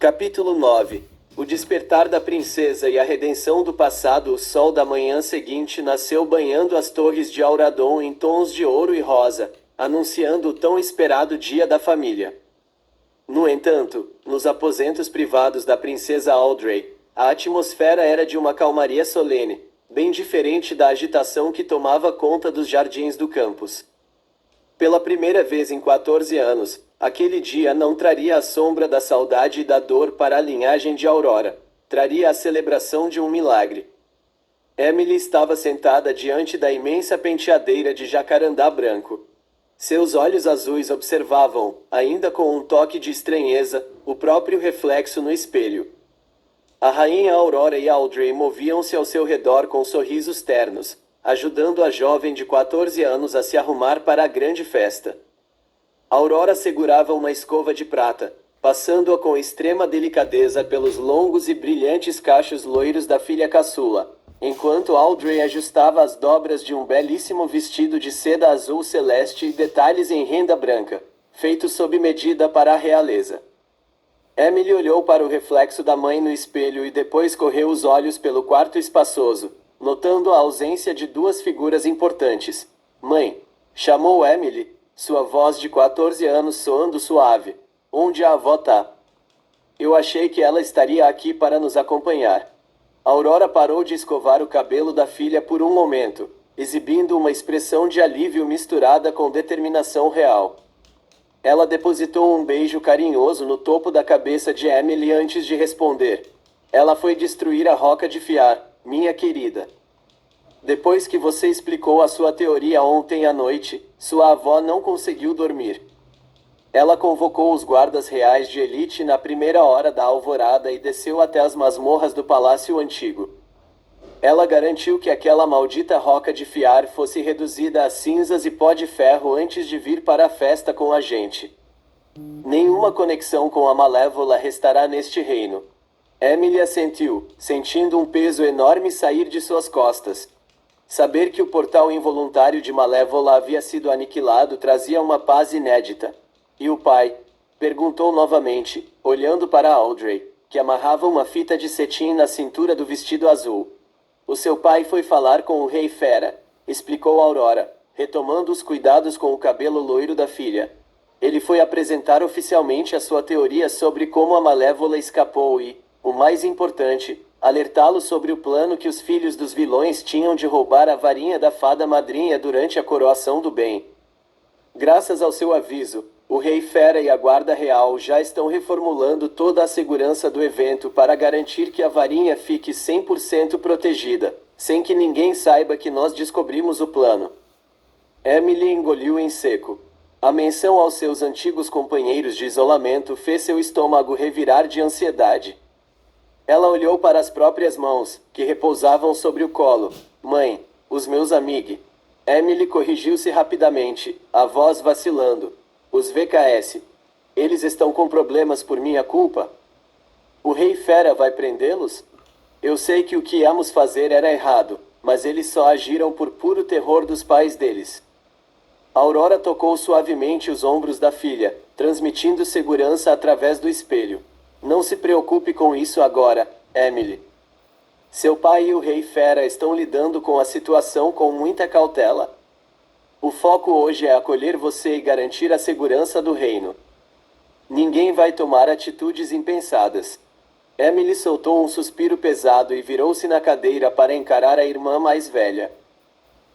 Capítulo 9. O despertar da princesa e a redenção do passado. O sol da manhã seguinte nasceu banhando as torres de Auradon em tons de ouro e rosa, anunciando o tão esperado dia da família. No entanto, nos aposentos privados da princesa Audrey, a atmosfera era de uma calmaria solene, bem diferente da agitação que tomava conta dos jardins do campus. Pela primeira vez em 14 anos, aquele dia não traria a sombra da saudade e da dor para a linhagem de Aurora. Traria a celebração de um milagre. Emily estava sentada diante da imensa penteadeira de jacarandá branco. Seus olhos azuis observavam, ainda com um toque de estranheza, o próprio reflexo no espelho. A rainha Aurora e Audrey moviam-se ao seu redor com sorrisos ternos, ajudando a jovem de 14 anos a se arrumar para a grande festa. Aurora segurava uma escova de prata, passando-a com extrema delicadeza pelos longos e brilhantes cachos loiros da filha caçula, enquanto Audrey ajustava as dobras de um belíssimo vestido de seda azul celeste e detalhes em renda branca, feito sob medida para a realeza. Emily olhou para o reflexo da mãe no espelho e depois correu os olhos pelo quarto espaçoso, notando a ausência de duas figuras importantes. "Mãe", chamou Emily, sua voz de 14 anos soando suave. "Onde a avó tá?" "Eu achei que ela estaria aqui para nos acompanhar." Aurora parou de escovar o cabelo da filha por um momento, exibindo uma expressão de alívio misturada com determinação real. Ela depositou um beijo carinhoso no topo da cabeça de Emily antes de responder. "Ela foi destruir a roca de Fiar, minha querida. Depois que você explicou a sua teoria ontem à noite, sua avó não conseguiu dormir. Ela convocou os guardas reais de elite na primeira hora da alvorada e desceu até as masmorras do Palácio Antigo. Ela garantiu que aquela maldita roca de Fiar fosse reduzida a cinzas e pó de ferro antes de vir para a festa com a gente. Nenhuma conexão com a Malévola restará neste reino." Emily assentiu, sentindo um peso enorme sair de suas costas. Saber que o portal involuntário de Malévola havia sido aniquilado trazia uma paz inédita. "E o pai?" perguntou novamente, olhando para Audrey, que amarrava uma fita de cetim na cintura do vestido azul. "O seu pai foi falar com o Rei Fera", explicou Aurora, retomando os cuidados com o cabelo loiro da filha. "Ele foi apresentar oficialmente a sua teoria sobre como a Malévola escapou e, o mais importante, alertá-lo sobre o plano que os filhos dos vilões tinham de roubar a varinha da fada madrinha durante a coroação do bem. Graças ao seu aviso, o Rei Fera e a Guarda Real já estão reformulando toda a segurança do evento para garantir que a varinha fique 100% protegida, sem que ninguém saiba que nós descobrimos o plano." Emily engoliu em seco. A menção aos seus antigos companheiros de isolamento fez seu estômago revirar de ansiedade. Ela olhou para as próprias mãos, que repousavam sobre o colo. "Mãe, os meus amigos." Emily corrigiu-se rapidamente, a voz vacilando. "Os VKS. Eles estão com problemas por minha culpa? O Rei Fera vai prendê-los? Eu sei que o que íamos fazer era errado, mas eles só agiram por puro terror dos pais deles." Aurora tocou suavemente os ombros da filha, transmitindo segurança através do espelho. "Não se preocupe com isso agora, Emily. Seu pai e o Rei Fera estão lidando com a situação com muita cautela. O foco hoje é acolher você e garantir a segurança do reino. Ninguém vai tomar atitudes impensadas." Emily soltou um suspiro pesado e virou-se na cadeira para encarar a irmã mais velha.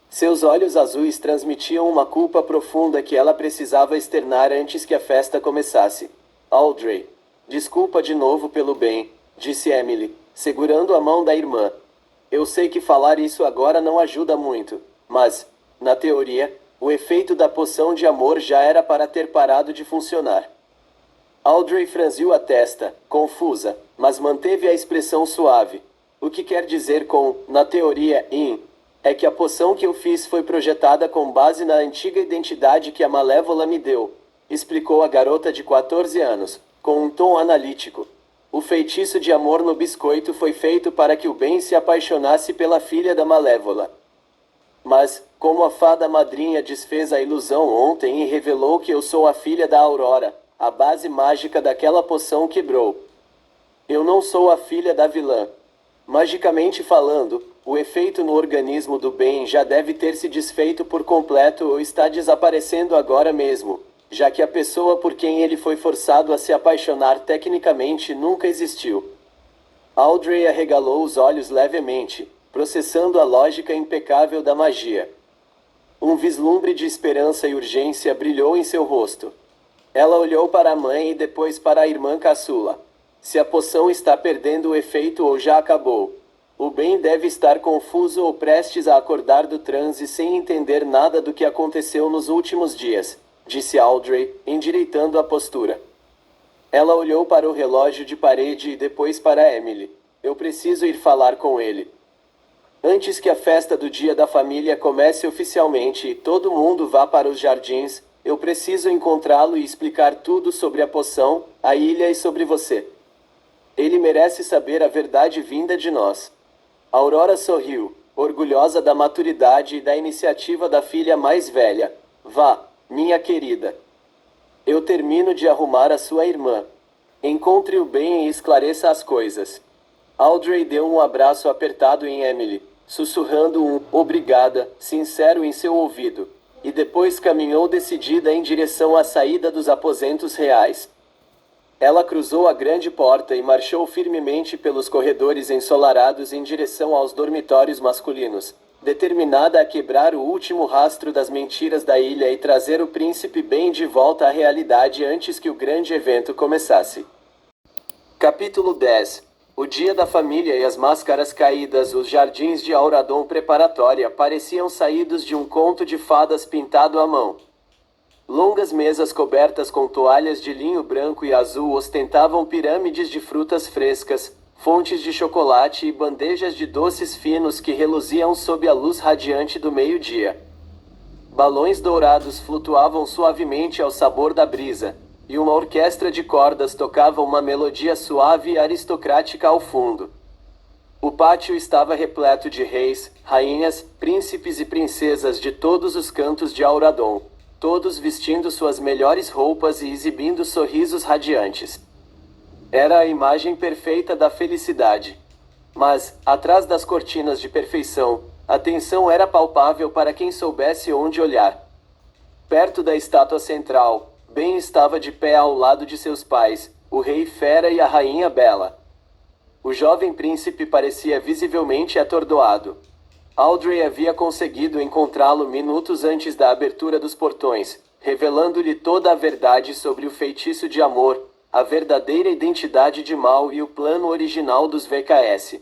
Seus olhos azuis transmitiam uma culpa profunda que ela precisava externar antes que a festa começasse. "Audrey, desculpa de novo pelo bem", disse Emily, segurando a mão da irmã. "Eu sei que falar isso agora não ajuda muito, mas, na teoria, o efeito da poção de amor já era para ter parado de funcionar." Audrey franziu a testa, confusa, mas manteve a expressão suave. "O que quer dizer com, na teoria, é que a poção que eu fiz foi projetada com base na antiga identidade que a Malévola me deu", explicou a garota de 14 anos, com um tom analítico. "O feitiço de amor no biscoito foi feito para que o bem se apaixonasse pela filha da Malévola. Mas, como a fada madrinha desfez a ilusão ontem e revelou que eu sou a filha da Aurora, a base mágica daquela poção quebrou. Eu não sou a filha da vilã. Magicamente falando, o efeito no organismo do Ben já deve ter se desfeito por completo ou está desaparecendo agora mesmo, já que a pessoa por quem ele foi forçado a se apaixonar tecnicamente nunca existiu. Audrey arregalou os olhos levemente, processando a lógica impecável da magia. Um vislumbre de esperança e urgência brilhou em seu rosto. Ela olhou para a mãe e depois para a irmã caçula. Se a poção está perdendo o efeito ou já acabou. O Ben deve estar confuso ou prestes a acordar do transe sem entender nada do que aconteceu nos últimos dias, disse Audrey, endireitando a postura. Ela olhou para o relógio de parede e depois para Emily. Eu preciso ir falar com ele. Antes que a festa do Dia da Família comece oficialmente e todo mundo vá para os jardins, eu preciso encontrá-lo e explicar tudo sobre a poção, a ilha e sobre você. Ele merece saber a verdade vinda de nós. Aurora sorriu, orgulhosa da maturidade e da iniciativa da filha mais velha. Vá, minha querida. Eu termino de arrumar a sua irmã. Encontre-o bem e esclareça as coisas. Audrey deu um abraço apertado em Emily, sussurrando um "obrigada" sincero em seu ouvido, e depois caminhou decidida em direção à saída dos aposentos reais. Ela cruzou a grande porta e marchou firmemente pelos corredores ensolarados em direção aos dormitórios masculinos, determinada a quebrar o último rastro das mentiras da ilha e trazer o príncipe Ben de volta à realidade antes que o grande evento começasse. Capítulo 10. O Dia da Família e as Máscaras Caídas. Os jardins de Auradon Preparatória pareciam saídos de um conto de fadas pintado à mão. Longas mesas cobertas com toalhas de linho branco e azul ostentavam pirâmides de frutas frescas, fontes de chocolate e bandejas de doces finos que reluziam sob a luz radiante do meio-dia. Balões dourados flutuavam suavemente ao sabor da brisa, e uma orquestra de cordas tocava uma melodia suave e aristocrática ao fundo. O pátio estava repleto de reis, rainhas, príncipes e princesas de todos os cantos de Auradon, todos vestindo suas melhores roupas e exibindo sorrisos radiantes. Era a imagem perfeita da felicidade. Mas, atrás das cortinas de perfeição, a tensão era palpável para quem soubesse onde olhar. Perto da estátua central, Ben estava de pé ao lado de seus pais, o rei Fera e a rainha Bela. O jovem príncipe parecia visivelmente atordoado. Audrey havia conseguido encontrá-lo minutos antes da abertura dos portões, revelando-lhe toda a verdade sobre o feitiço de amor, a verdadeira identidade de Mal e o plano original dos VKS.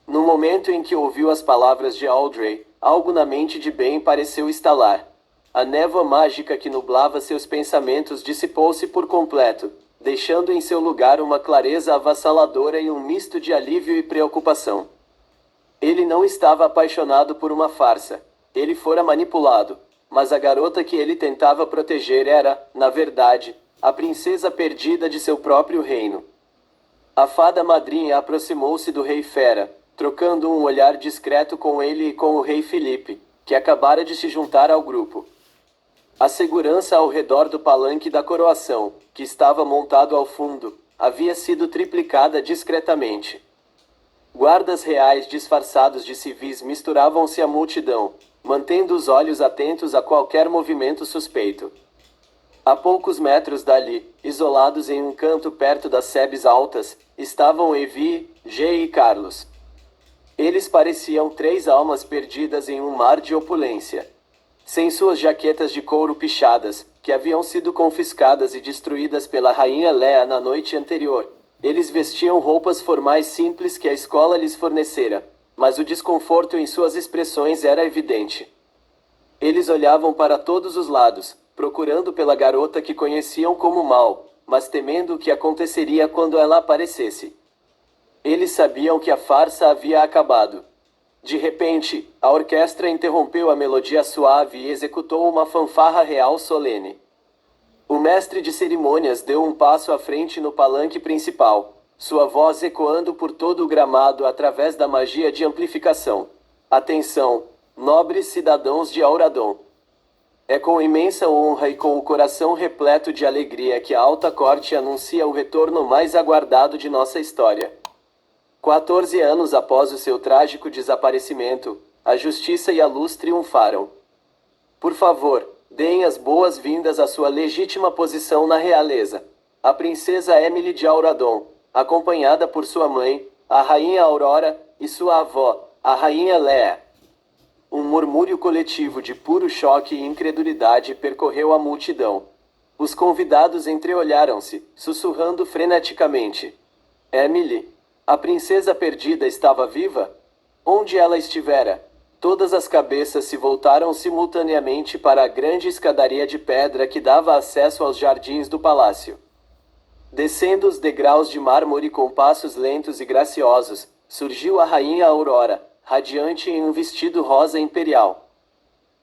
No momento em que ouviu as palavras de Audrey, algo na mente de Ben pareceu estalar. A névoa mágica que nublava seus pensamentos dissipou-se por completo, deixando em seu lugar uma clareza avassaladora e um misto de alívio e preocupação. Ele não estava apaixonado por uma farsa. Ele fora manipulado, mas a garota que ele tentava proteger era, na verdade, a princesa perdida de seu próprio reino. A fada madrinha aproximou-se do rei Fera, trocando um olhar discreto com ele e com o rei Felipe, que acabara de se juntar ao grupo. A segurança ao redor do palanque da coroação, que estava montado ao fundo, havia sido triplicada discretamente. Guardas reais disfarçados de civis misturavam-se à multidão, mantendo os olhos atentos a qualquer movimento suspeito. A poucos metros dali, isolados em um canto perto das sebes altas, estavam Evie, G e Carlos. Eles pareciam 3 almas perdidas em um mar de opulência. Sem suas jaquetas de couro pichadas, que haviam sido confiscadas e destruídas pela rainha Lea na noite anterior, eles vestiam roupas formais simples que a escola lhes fornecera, mas o desconforto em suas expressões era evidente. Eles olhavam para todos os lados, procurando pela garota que conheciam como Mal, mas temendo o que aconteceria quando ela aparecesse. Eles sabiam que a farsa havia acabado. De repente, a orquestra interrompeu a melodia suave e executou uma fanfarra real solene. O mestre de cerimônias deu um passo à frente no palanque principal, sua voz ecoando por todo o gramado através da magia de amplificação. Atenção, nobres cidadãos de Auradon. É com imensa honra e com o coração repleto de alegria que a Alta Corte anuncia o retorno mais aguardado de nossa história. 14 anos após o seu trágico desaparecimento, a justiça e a luz triunfaram. Por favor, deem as boas-vindas à sua legítima posição na realeza. A princesa Emily de Auradon, acompanhada por sua mãe, a rainha Aurora, e sua avó, a rainha Leia. Um murmúrio coletivo de puro choque e incredulidade percorreu a multidão. Os convidados entreolharam-se, sussurrando freneticamente. Emily, a princesa perdida, estava viva? Onde ela estivera? Todas as cabeças se voltaram simultaneamente para a grande escadaria de pedra que dava acesso aos jardins do palácio. Descendo os degraus de mármore com passos lentos e graciosos, surgiu a rainha Aurora, radiante em um vestido rosa imperial.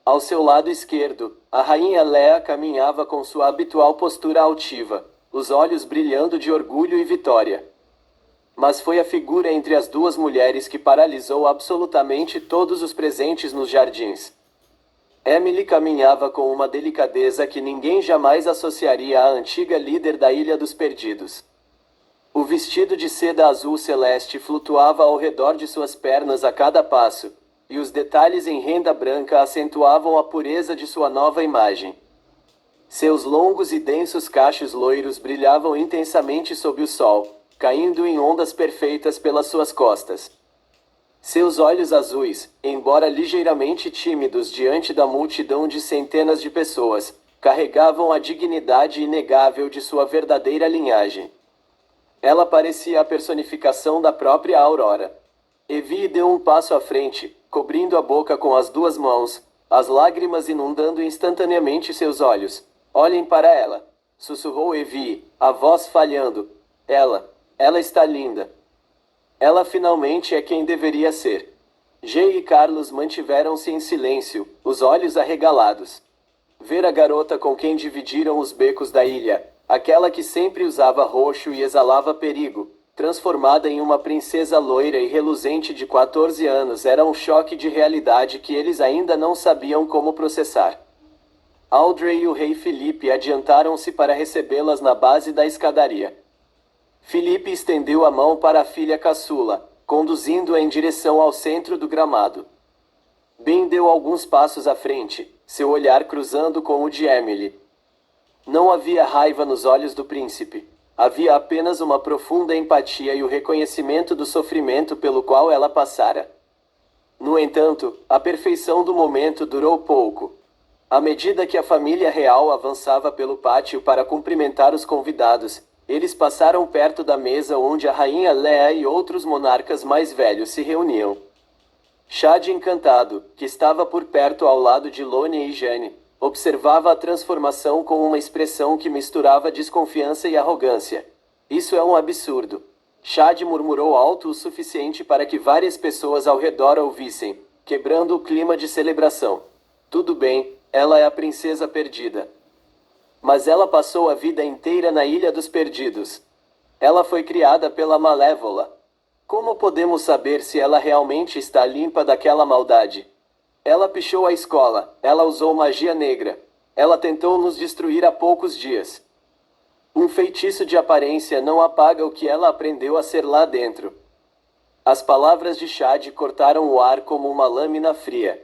Ao seu lado esquerdo, a rainha Leia caminhava com sua habitual postura altiva, os olhos brilhando de orgulho e vitória. Mas foi a figura entre as duas mulheres que paralisou absolutamente todos os presentes nos jardins. Emily caminhava com uma delicadeza que ninguém jamais associaria à antiga líder da Ilha dos Perdidos. O vestido de seda azul celeste flutuava ao redor de suas pernas a cada passo, e os detalhes em renda branca acentuavam a pureza de sua nova imagem. Seus longos e densos cachos loiros brilhavam intensamente sob o sol, caindo em ondas perfeitas pelas suas costas. Seus olhos azuis, embora ligeiramente tímidos diante da multidão de centenas de pessoas, carregavam a dignidade inegável de sua verdadeira linhagem. Ela parecia a personificação da própria Aurora. Evie deu um passo à frente, cobrindo a boca com as duas mãos, as lágrimas inundando instantaneamente seus olhos. Olhem para ela, sussurrou Evie, a voz falhando. Ela está linda. Ela finalmente é quem deveria ser. Jay e Carlos mantiveram-se em silêncio, os olhos arregalados. Ver a garota com quem dividiram os becos da ilha, aquela que sempre usava roxo e exalava perigo, transformada em uma princesa loira e reluzente de 14 anos, era um choque de realidade que eles ainda não sabiam como processar. Audrey e o rei Felipe adiantaram-se para recebê-las na base da escadaria. Felipe estendeu a mão para a filha caçula, conduzindo-a em direção ao centro do gramado. Ben deu alguns passos à frente, seu olhar cruzando com o de Emily. Não havia raiva nos olhos do príncipe. Havia apenas uma profunda empatia e o reconhecimento do sofrimento pelo qual ela passara. No entanto, a perfeição do momento durou pouco. À medida que a família real avançava pelo pátio para cumprimentar os convidados, eles passaram perto da mesa onde a rainha Leia e outros monarcas mais velhos se reuniam. Chad encantado, que estava por perto ao lado de Lone e Jane, observava a transformação com uma expressão que misturava desconfiança e arrogância. Isso é um absurdo. Chad murmurou alto o suficiente para que várias pessoas ao redor ouvissem, quebrando o clima de celebração. Tudo bem, ela é a princesa perdida. Mas ela passou a vida inteira na Ilha dos Perdidos. Ela foi criada pela Malévola. Como podemos saber se ela realmente está limpa daquela maldade? Ela pichou a escola, ela usou magia negra. Ela tentou nos destruir há poucos dias. Um feitiço de aparência não apaga o que ela aprendeu a ser lá dentro. As palavras de Chad cortaram o ar como uma lâmina fria.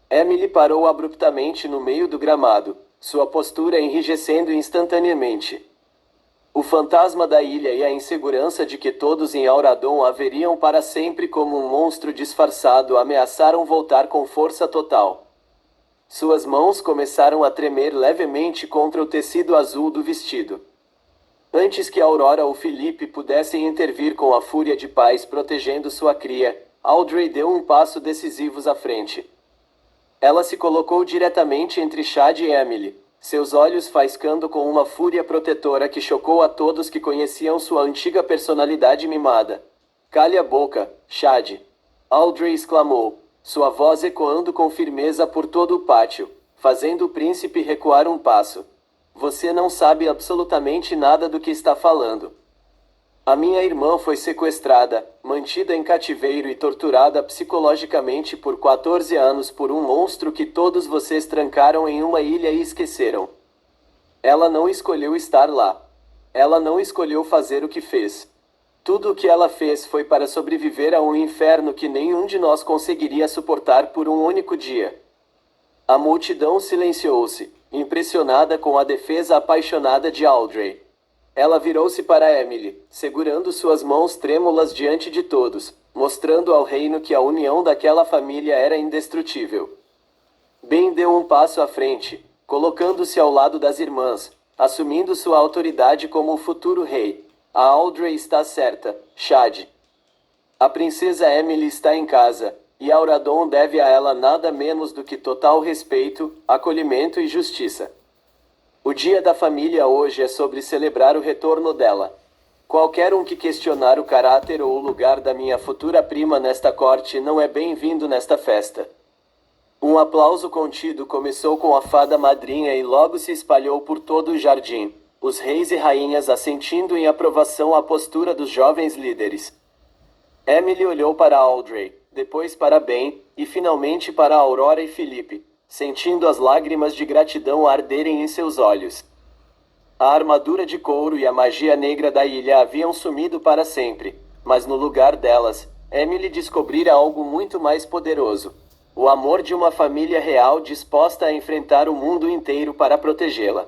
Emily parou abruptamente no meio do gramado, sua postura enrijecendo instantaneamente. O fantasma da ilha e a insegurança de que todos em Auradon a veriam para sempre como um monstro disfarçado ameaçaram voltar com força total. Suas mãos começaram a tremer levemente contra o tecido azul do vestido. Antes que Aurora ou Felipe pudessem intervir com a fúria de pais protegendo sua cria, Audrey deu um passo decisivo à frente. Ela se colocou diretamente entre Chad e Emily, seus olhos faiscando com uma fúria protetora que chocou a todos que conheciam sua antiga personalidade mimada. Cale a boca, Chad! Audrey exclamou, sua voz ecoando com firmeza por todo o pátio, fazendo o príncipe recuar um passo. Você não sabe absolutamente nada do que está falando. A minha irmã foi sequestrada, mantida em cativeiro e torturada psicologicamente por 14 anos por um monstro que todos vocês trancaram em uma ilha e esqueceram. Ela não escolheu estar lá. Ela não escolheu fazer o que fez. Tudo o que ela fez foi para sobreviver a um inferno que nenhum de nós conseguiria suportar por um único dia. A multidão silenciou-se, impressionada com a defesa apaixonada de Audrey. Ela virou-se para Emily, segurando suas mãos trêmulas diante de todos, mostrando ao reino que a união daquela família era indestrutível. Ben deu um passo à frente, colocando-se ao lado das irmãs, assumindo sua autoridade como o futuro rei. A Audrey está certa, Chad. A princesa Emily está em casa, e Auradon deve a ela nada menos do que total respeito, acolhimento e justiça. O dia da família hoje é sobre celebrar o retorno dela. Qualquer um que questionar o caráter ou o lugar da minha futura prima nesta corte não é bem-vindo nesta festa. Um aplauso contido começou com a fada madrinha e logo se espalhou por todo o jardim, os reis e rainhas assentindo em aprovação à postura dos jovens líderes. Emily olhou para Audrey, depois para Ben, e finalmente para Aurora e Felipe, sentindo as lágrimas de gratidão arderem em seus olhos. A armadura de couro e a magia negra da ilha haviam sumido para sempre, mas no lugar delas, Emily descobrira algo muito mais poderoso: o amor de uma família real disposta a enfrentar o mundo inteiro para protegê-la.